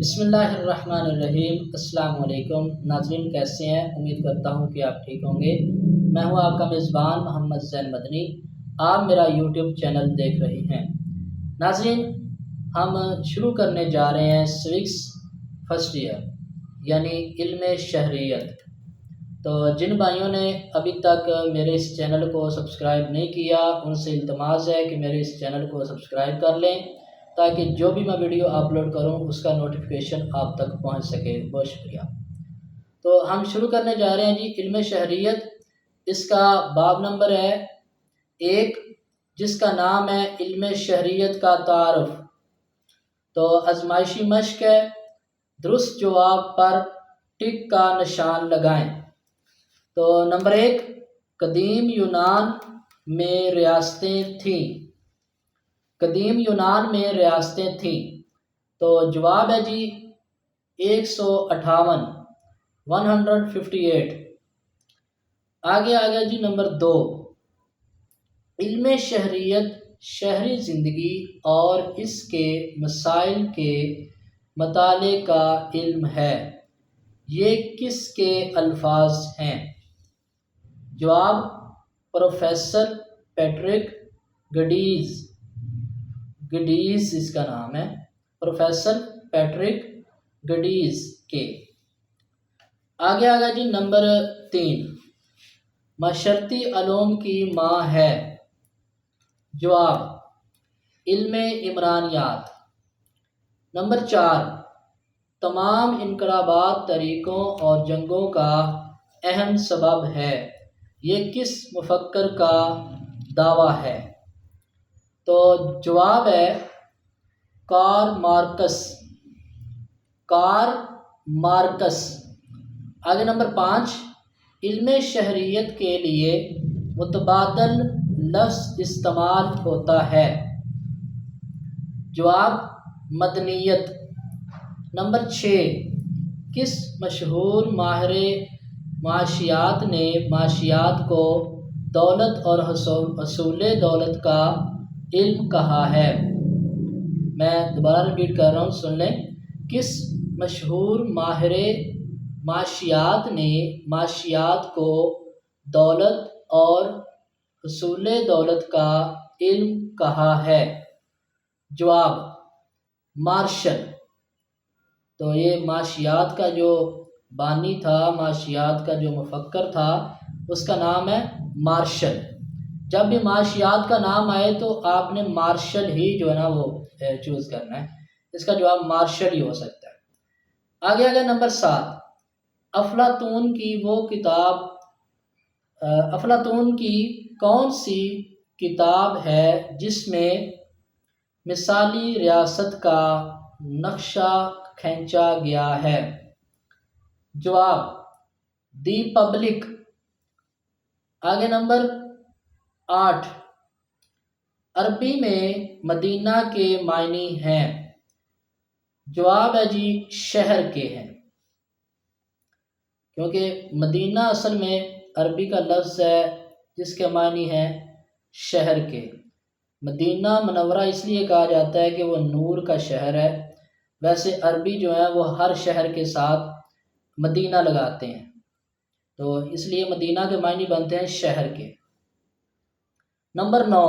بسم اللہ الرحمن الرحیم۔ السلام علیکم ناظرین، کیسے ہیں؟ امید کرتا ہوں کہ آپ ٹھیک ہوں گے۔ میں ہوں آپ کا میزبان محمد زین مدنی۔ آپ میرا یوٹیوب چینل دیکھ رہے ہیں۔ ناظرین، ہم شروع کرنے جا رہے ہیں سوکس فرسٹ ایئر یعنی علم شہریت۔ تو جن بھائیوں نے ابھی تک میرے اس چینل کو سبسکرائب نہیں کیا، ان سے التماس ہے کہ میرے اس چینل کو سبسکرائب کر لیں تاکہ جو بھی میں ویڈیو اپلوڈ کروں اس کا نوٹیفیکیشن آپ تک پہنچ سکے۔ بہت شکریہ۔ تو ہم شروع کرنے جا رہے ہیں جی علم شہریت۔ اس کا باب نمبر ہے 1، جس کا نام ہے علم شہریت کا تعارف۔ تو آزمائشی مشق ہے، درست جواب پر ٹک کا نشان لگائیں۔ تو نمبر 1، قدیم یونان میں ریاستیں تھیں۔ قدیم یونان میں ریاستیں تھیں۔ تو جواب ہے جی 158، 158۔ آگے جی نمبر 2، علم شہریت شہری زندگی اور اس کے مسائل کے مطالعے کا علم ہے۔ یہ کس کے الفاظ ہیں؟ جواب پروفیسر پیٹرک گڈیز اس کا نام ہے، پروفیسر پیٹرک گڈیز کے۔ آگے جی نمبر 3، معاشرتی علوم کی ماں ہے۔ جواب علم عمرانیات۔ نمبر 4، تمام انقلابات طریقوں اور جنگوں کا اہم سبب ہے۔ یہ کس مفکر کا دعویٰ ہے؟ تو جواب ہے کارل مارکس۔ آگے نمبر 5، علم شہریت کے لیے متبادل لفظ استعمال ہوتا ہے۔ جواب مدنیت۔ نمبر 6، کس مشہور ماہر معاشیات نے معاشیات کو دولت اور حصول دولت کا علم کہا ہے؟ میں دوبارہ ریپیٹ کر رہا ہوں، سن لیں۔ کس مشہور ماہر معاشیات نے معاشیات کو دولت اور حصول دولت کا علم کہا ہے؟ جواب مارشل۔ تو یہ معاشیات کا جو بانی تھا، معاشیات کا جو مفکر تھا، اس کا نام ہے مارشل۔ جب بھی معاشیات کا نام آئے تو آپ نے مارشل ہی جو ہے نا وہ چوز کرنا ہے۔ اس کا جواب مارشل ہی ہو سکتا ہے۔ آگے نمبر 7، افلاطون کی کون سی کتاب ہے جس میں مثالی ریاست کا نقشہ کھینچا گیا ہے؟ جواب دی پبلک۔ آگے نمبر 8، عربی میں مدینہ کے معنی ہیں؟ جواب ہے جی شہر کے ہیں، کیونکہ مدینہ اصل میں عربی کا لفظ ہے جس کے معنی ہیں شہر کے۔ مدینہ منورہ اس لیے کہا جاتا ہے کہ وہ نور کا شہر ہے۔ ویسے عربی جو ہے وہ ہر شہر کے ساتھ مدینہ لگاتے ہیں، تو اس لیے مدینہ کے معنی بنتے ہیں شہر کے۔ نمبر 9،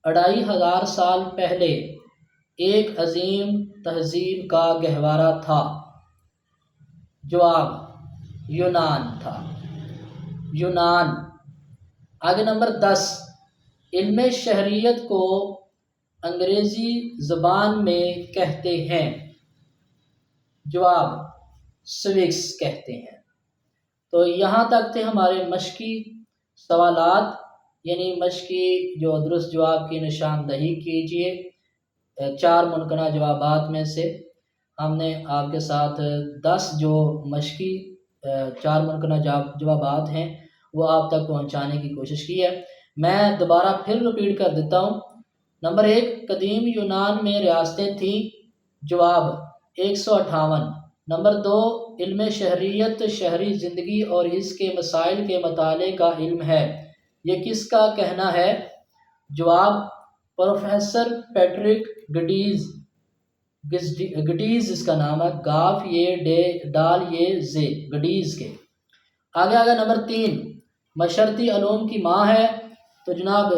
2500 سال پہلے ایک عظیم تہذیب کا گہوارہ تھا۔ جواب یونان تھا، یونان۔ آگے نمبر 10، علم شہریت کو انگریزی زبان میں کہتے ہیں؟ جواب سوکس کہتے ہیں۔ تو یہاں تک تھے ہمارے مشقی سوالات، یعنی مشقی جو درست جواب کی نشاندہی کیجئے۔ 4 ممکنہ جوابات میں سے ہم نے آپ کے ساتھ 10 جو مشقی 4 ممکنہ جوابات ہیں وہ آپ تک پہنچانے کی کوشش کی ہے۔ میں دوبارہ پھر ریپیٹ کر دیتا ہوں۔ نمبر 1، قدیم یونان میں ریاستیں تھیں۔ جواب 158۔ نمبر 2، علم شہریت شہری زندگی اور اس کے مسائل کے مطالعے کا علم ہے۔ یہ کس کا کہنا ہے؟ جواب پروفیسر پیٹرک گڈیز۔ گڈیز اس کا نام ہے، گاف یہ ڈے ڈال یہ زے، گڈیز کے۔ آگے نمبر 3 مشرتی علوم کی ماں ہے، تو جناب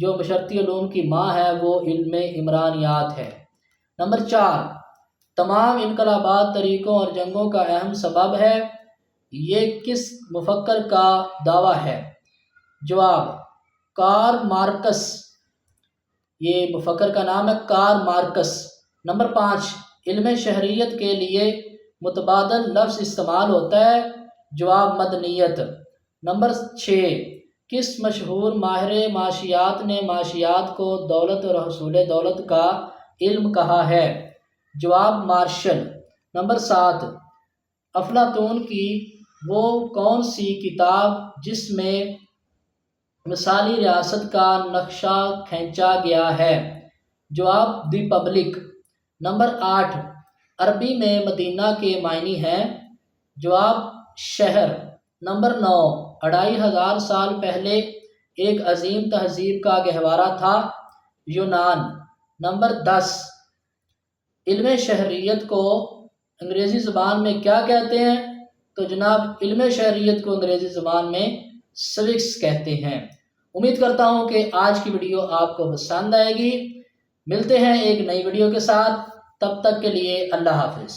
جو مشرتی علوم کی ماں ہے وہ علم عمرانیات ہے۔ نمبر 4 تمام انقلابات، طریقوں اور جنگوں کا اہم سبب ہے، یہ کس مفکر کا دعویٰ ہے؟ جواب کارل مارکس، یہ مفکر کا نام ہے کارل مارکس۔ نمبر 5 علم شہریت کے لیے متبادل لفظ استعمال ہوتا ہے، جواب مدنیت۔ نمبر 6 کس مشہور ماہر معاشیات نے معاشیات کو دولت اور حصول دولت کا علم کہا ہے؟ جواب مارشل۔ نمبر 7 افلاطون کی وہ کون سی کتاب جس میں مثالی ریاست کا نقشہ کھینچا گیا ہے؟ جواب دی پبلک۔ نمبر 8 عربی میں مدینہ کے معنی ہیں، جواب شہر۔ نمبر 9 2500 سال پہلے ایک عظیم تہذیب کا گہوارہ تھا، یونان۔ نمبر 10 علم شہریت کو انگریزی زبان میں کیا کہتے ہیں؟ تو جناب علم شہریت کو انگریزی زبان میں سوکس کہتے ہیں۔ امید کرتا ہوں کہ آج کی ویڈیو آپ کو پسند آئے گی۔ ملتے ہیں ایک نئی ویڈیو کے ساتھ، تب تک کے لیے اللہ حافظ۔